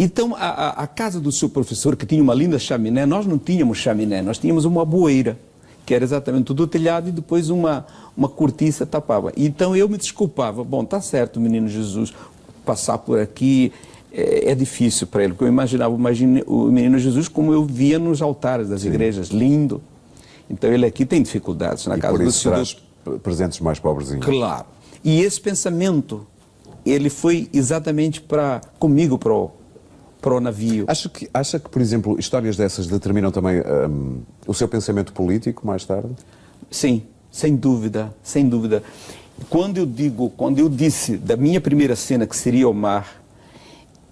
Então, a casa do seu professor, que tinha uma linda chaminé, nós não tínhamos chaminé, nós tínhamos uma bueira, que era exatamente tudo o telhado, e depois uma cortiça tapava. Então eu me desculpava, bom, tá certo, o menino Jesus passar por aqui é difícil para ele, porque eu imaginava o menino Jesus como eu via nos altares das igrejas, lindo. Então ele aqui tem dificuldades na casa do Senhor. Traz presentes mais pobrezinhos. Claro. E esse pensamento, ele foi exatamente comigo para o navio. Acha que, por exemplo, histórias dessas determinam também o seu pensamento político mais tarde? Sim, sem dúvida, sem dúvida. Quando eu disse da minha primeira cena que seria o mar,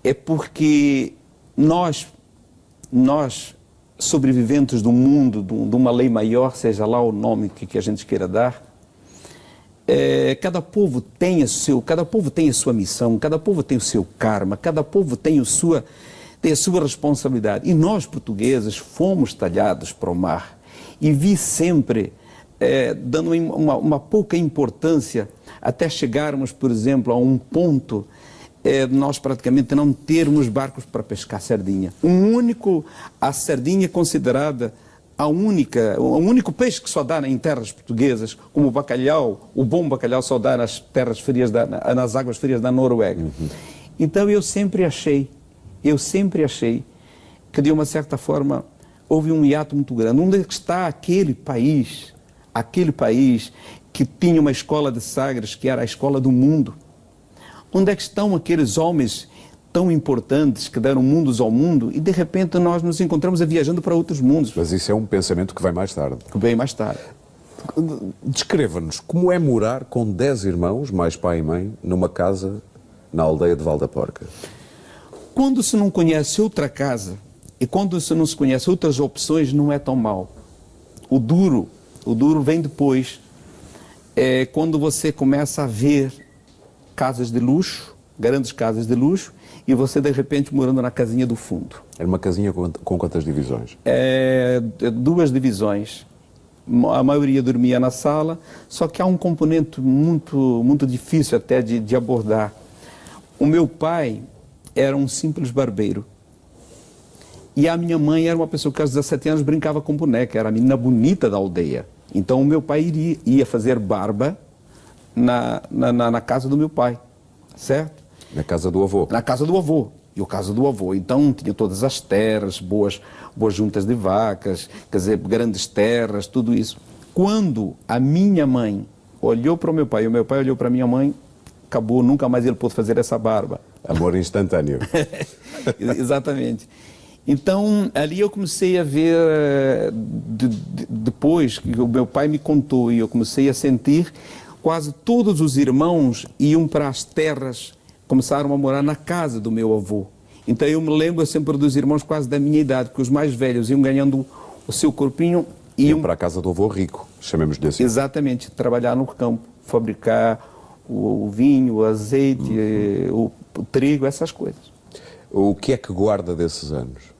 é porque nós sobreviventes do mundo, de uma lei maior, seja lá o nome que a gente queira dar, cada povo tem a sua missão, cada povo tem o seu karma, cada povo tem a sua responsabilidade. E nós, portugueses, fomos talhados para o mar. E vi sempre, dando uma pouca importância, até chegarmos, por exemplo, a um ponto nós praticamente não termos barcos para pescar sardinha. A sardinha é considerada o único peixe que só dá em terras portuguesas, como o bacalhau, o bom bacalhau só dá nas terras frias, nas águas frias da Noruega. Uhum. Então eu sempre achei que de uma certa forma houve um hiato muito grande. Onde está aquele país que tinha uma escola de Sagres, que era a escola do mundo? Onde é que estão aqueles homens tão importantes que deram mundos ao mundo e de repente nós nos encontramos viajando para outros mundos? Mas isso é um pensamento que vem mais tarde. Que vem mais tarde. Descreva-nos como é morar com 10 irmãos, mais pai e mãe, numa casa na aldeia de Val da Porca. Quando se não conhece outra casa e quando se não se conhece outras opções, não é tão mal. O duro vem depois. É quando você começa a ver casas de luxo, grandes casas de luxo, e você de repente morando na casinha do fundo. Era uma casinha com quantas divisões? 2 divisões. A maioria dormia na sala, só que há um componente muito difícil até de abordar. O meu pai era um simples barbeiro. E a minha mãe era uma pessoa que aos 17 anos brincava com boneca, era a menina bonita da aldeia. Então o meu pai ia fazer barba na casa do meu pai, certo? Na casa do avô? Na casa do avô. E o casa do avô. Então tinha todas as terras, boas juntas de vacas, quer dizer, grandes terras, tudo isso. Quando a minha mãe olhou para o meu pai e o meu pai olhou para a minha mãe, acabou, nunca mais ele pôde fazer essa barba. Amor instantâneo. Exatamente. Então, ali eu comecei a ver, depois que o meu pai me contou e eu comecei a sentir, quase todos os irmãos iam para as terras, começaram a morar na casa do meu avô. Então eu me lembro sempre dos irmãos quase da minha idade, que os mais velhos iam ganhando o seu corpinho e iam para a casa do avô rico, chamemos-lhe assim. Exatamente, trabalhar no campo, fabricar o vinho, o azeite, o trigo, essas coisas. O que é que guarda desses anos?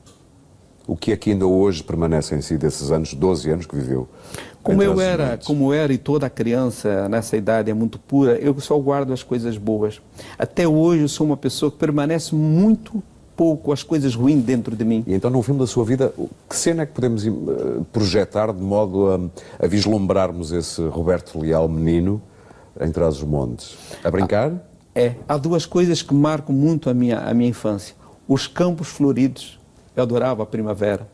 O que é que ainda hoje permanece em si desses anos, 12 anos que viveu? Como eu era e toda criança nessa idade é muito pura, eu só guardo as coisas boas. Até hoje eu sou uma pessoa que permanece muito pouco as coisas ruins dentro de mim. E então no filme da sua vida, que cena é que podemos projetar de modo a vislumbrarmos esse Roberto Leal menino em Trás-os-Montes? A brincar? Há 2 coisas que marcam muito a minha infância. Os campos floridos. Eu adorava a primavera,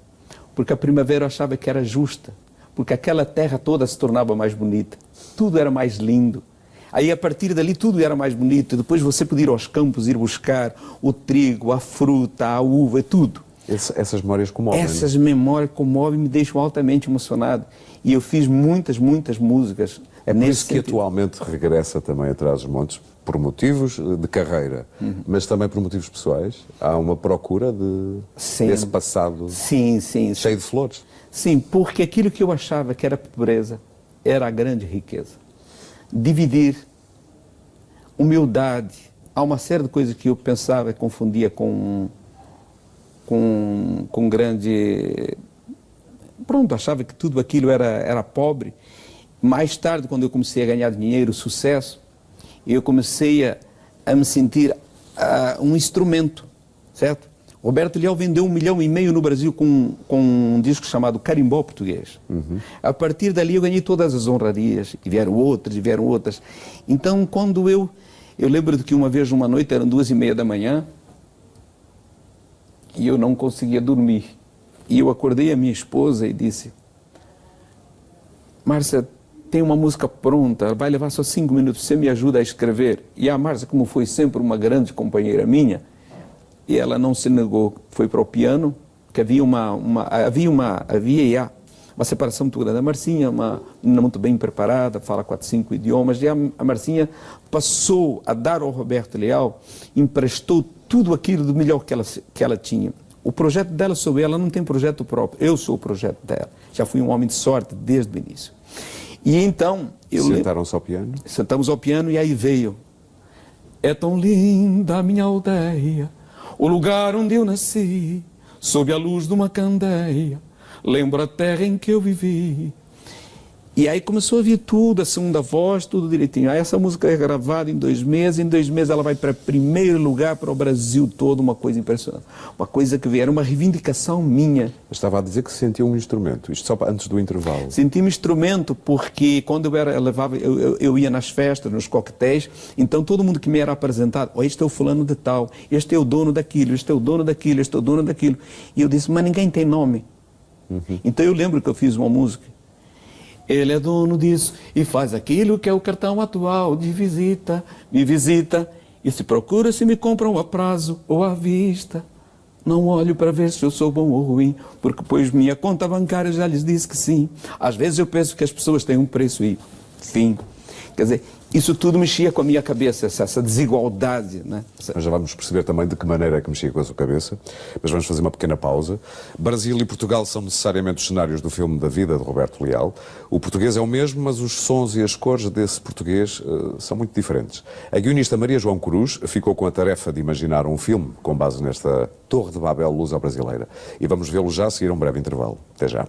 porque a primavera eu achava que era justa, porque aquela terra toda se tornava mais bonita, tudo era mais lindo. Aí a partir dali tudo era mais bonito, depois você podia ir aos campos, ir buscar o trigo, a fruta, a uva, tudo. Essas memórias comovem. Essas memórias comovem e me deixam altamente emocionado. E eu fiz muitas músicas. É por isso que atualmente regressa também a Trás-os-Montes, por motivos de carreira, mas também por motivos pessoais. Há uma procura desse passado cheio de flores. Sim, porque aquilo que eu achava que era pobreza era a grande riqueza. Dividir, humildade. Há uma série de coisas que eu pensava e confundia com grande... Pronto, achava que tudo aquilo era pobre. Mais tarde, quando eu comecei a ganhar dinheiro, sucesso, eu comecei a me sentir um instrumento, certo? Roberto Leal vendeu 1,5 milhão no Brasil com um disco chamado Carimbó Português. A partir dali eu ganhei todas as honrarias, e vieram outras. Então, quando eu lembro de que uma vez, uma noite, eram 2h30 da manhã, e eu não conseguia dormir. E eu acordei a minha esposa e disse: Márcia, tem uma música pronta, vai levar só 5 minutos, você me ajuda a escrever? E a Márcia, como foi sempre uma grande companheira minha, e ela não se negou, foi para o piano, que havia uma separação muito grande. A Marcinha, uma menina muito bem preparada, fala 4, 5 idiomas, e a Marcinha passou a dar ao Roberto Leal, emprestou tudo aquilo do melhor que ela tinha. O projeto dela sou eu, ela não tem projeto próprio, eu sou o projeto dela. Já fui um homem de sorte desde o início. E então... Sentaram-se ao piano? Sentamos ao piano e aí veio: é tão linda a minha aldeia, o lugar onde eu nasci, sob a luz de uma candeia, lembro a terra em que eu vivi. E aí começou a vir tudo, a segunda voz, tudo direitinho. Aí essa música é gravada em 2 meses, em 2 meses ela vai para primeiro lugar para o Brasil todo, uma coisa impressionante. Uma coisa que era uma reivindicação minha. Estava a dizer que sentia um instrumento, isto só antes do intervalo. Senti um instrumento porque quando eu ia nas festas, nos coquetéis, então todo mundo que me era apresentado: oh, este é o fulano de tal, este é o dono daquilo, este é o dono daquilo, este é o dono daquilo. E eu disse: mas ninguém tem nome. Então eu lembro que eu fiz uma música: ele é dono disso e faz aquilo que é o cartão atual de visita, me visita, e se procura se me compram a prazo ou à vista. Não olho para ver se eu sou bom ou ruim, porque pois minha conta bancária já lhes disse que sim. Às vezes eu penso que as pessoas têm um preço e fim. Quer dizer, isso tudo mexia com a minha cabeça, essa desigualdade, né? Mas já vamos perceber também de que maneira é que mexia com a sua cabeça, mas vamos fazer uma pequena pausa. Brasil e Portugal são necessariamente os cenários do filme da vida de Roberto Leal. O português é o mesmo, mas os sons e as cores desse português são muito diferentes. A guionista Maria João Cruz ficou com a tarefa de imaginar um filme com base nesta Torre de Babel luso-brasileira. E vamos vê-lo já a seguir um breve intervalo. Até já.